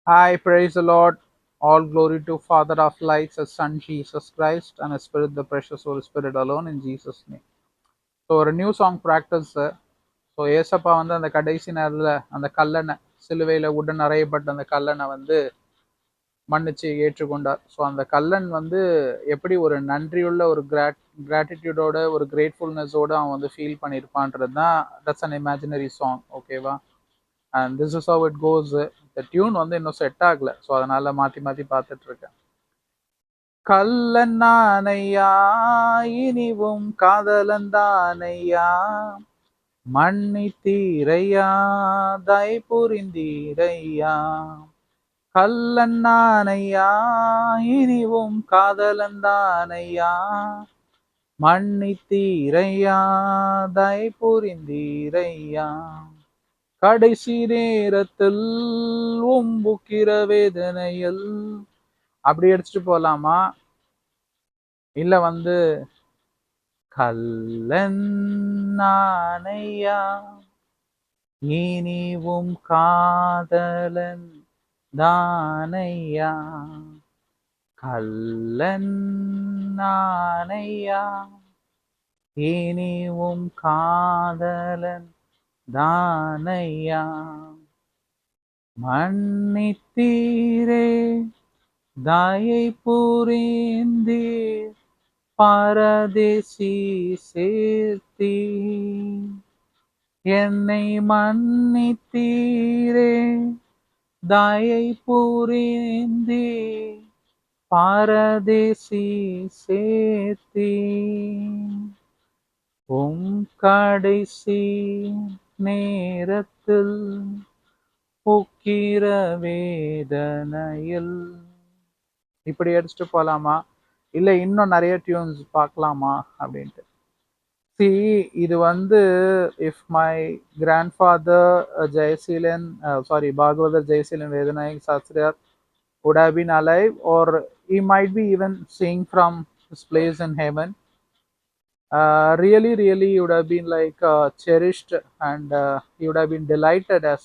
Hi, praise the Lord. All glory to Father of lights, His Son Jesus Christ, and His Spirit, the precious Holy Spirit alone, in Jesus' name. So ஒரு new song practice. So ஏசப்பா வந்து அந்த கடைசி நேரத்தில் அந்த கல்லனை சிலுவையில் உடன் அறையப்பட்ட அந்த கல்லனை வந்து மன்னிச்சு ஏற்றுக்கொண்டார். ஸோ அந்த கல்லன் வந்து எப்படி ஒரு நன்றியுள்ள ஒரு கிராட்டிடியூடோட ஒரு கிரேட்ஃபுல்னஸோட அவன் வந்து ஃபீல் பண்ணியிருப்பான்றது தான் தட்ஸ் அன் இமேஜினரி சாங். ஓகேவா? And this is how it goes. இந்த டியூன் வந்து இன்னும் செட் ஆகல, ஸோ அதனால மாற்றி மாற்றி பார்த்துட்டு இருக்கேன். கல்லன் நானையா, இனிவும் காதலன் தானையா, மன்னித்தீரையா, தயை புரிந்தீரையா. கல்லன் நானையா, இனிவும் காதலன் தானையா, மன்னித்தீரையா, தயை புரிந்தீரையா. கடைசி நேரத்தில் ஒம்புக்கிற வேதனையில் அப்படி அடிச்சுட்டு போலாமா? இல்ல வந்து கல்லன் நானையா, இனிவும் காதலன் தானையா, கல்லன் நானையா, இனிவும் காதலன் தானையா, மன்னித்தீரே, தயை புரிந்தீர், பரதேசி சேர்த்தி, என்னை மன்னித்தீரே, தயை புரிந்தீர், பரதேசி சேர்த்தி. கடைசி நேரத்தில் உக்கிர வேதனையில் இப்படி அடிச்சுட்டு போலாமா? இல்லை இன்னும் நிறைய டியூன்ஸ் பார்க்கலாமா அப்படின்ட்டு. சி, இது வந்து if my grandfather Jayaseelan Bhagavathar Jayaseelan Vedanayak Sastriyar would have been alive, or he might be even seeing from his place in heaven. Really, really, he would have been like cherished, and he would have been delighted as